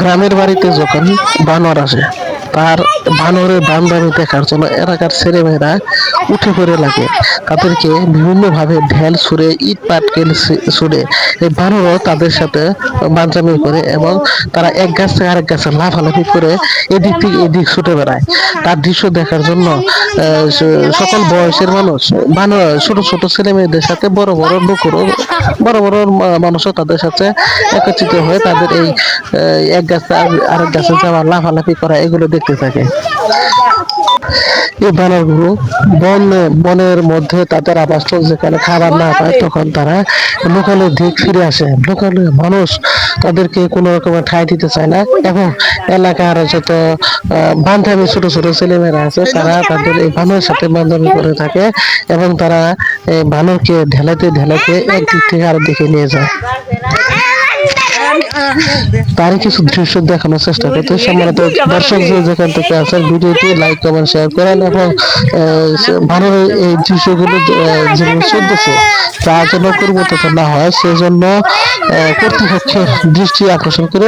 গ্রামের বাড়িতে যখন বানর আসে, তার বানরের বান্দামি দেখার জন্য এলাকার ছেলেমেয়েরা উঠে পড়ে লাগে। তাদেরকে বিভিন্ন ভাবে ঢেল ছুঁড়ে, ইট পাটকেল ছুঁড়ে এই বানরও তাদের সাথে বাঞ্চামি করে, এবং তারা এক গাছ থেকে আরেক গাছে লাফালাফি করে এদিক থেকে এদিক ছুটে বেড়ায়। তার দৃশ্য দেখার জন্য সকল বয়সের মানুষ, ছোট ছোট ছেলে মেয়েদের সাথে বড় বড় লোকেরও, বড় বড় মানুষও তাদের সাথে একত্রিত হয়ে তাদের এই এক গাছ আরেক গাছে যাওয়া, লাফালাফি করা, এগুলো দেখতে থাকে। এই বানরগুলো বনের মধ্যে তাদের আবাসস্থল, যেখানে খাবার না পায় তখন তারা লোকালয়ের দিক ফিরে আসে। লোকালয়ের মানুষ তাদেরকে কোনো রকমের ঠাঁই দিতে চায় না, এবং এলাকার যত বান্ধবী ছোট ছোট ছেলেমেয়েরা আছে তারা তাদের এই বানরের সাথে বান্ধবী করে থাকে, এবং তারা এই বানরকে ঢেলাতে ঢেলাতে এক দিক থেকে আরেক দিকে নিয়ে যায়। তারই কিছু দৃশ্য দেখানোর চেষ্টা করতে সম্মানিত দর্শক, যেখান থেকে আছেন ভিডিওটি লাইক কমেন্ট শেয়ার করেন, এবং ভালোই এই দৃশ্যগুলো যেগুলো চলতেছে তা যেন পরিবর্তিত না হয় সেজন্য কর্তৃপক্ষের দৃষ্টি আকর্ষণ করে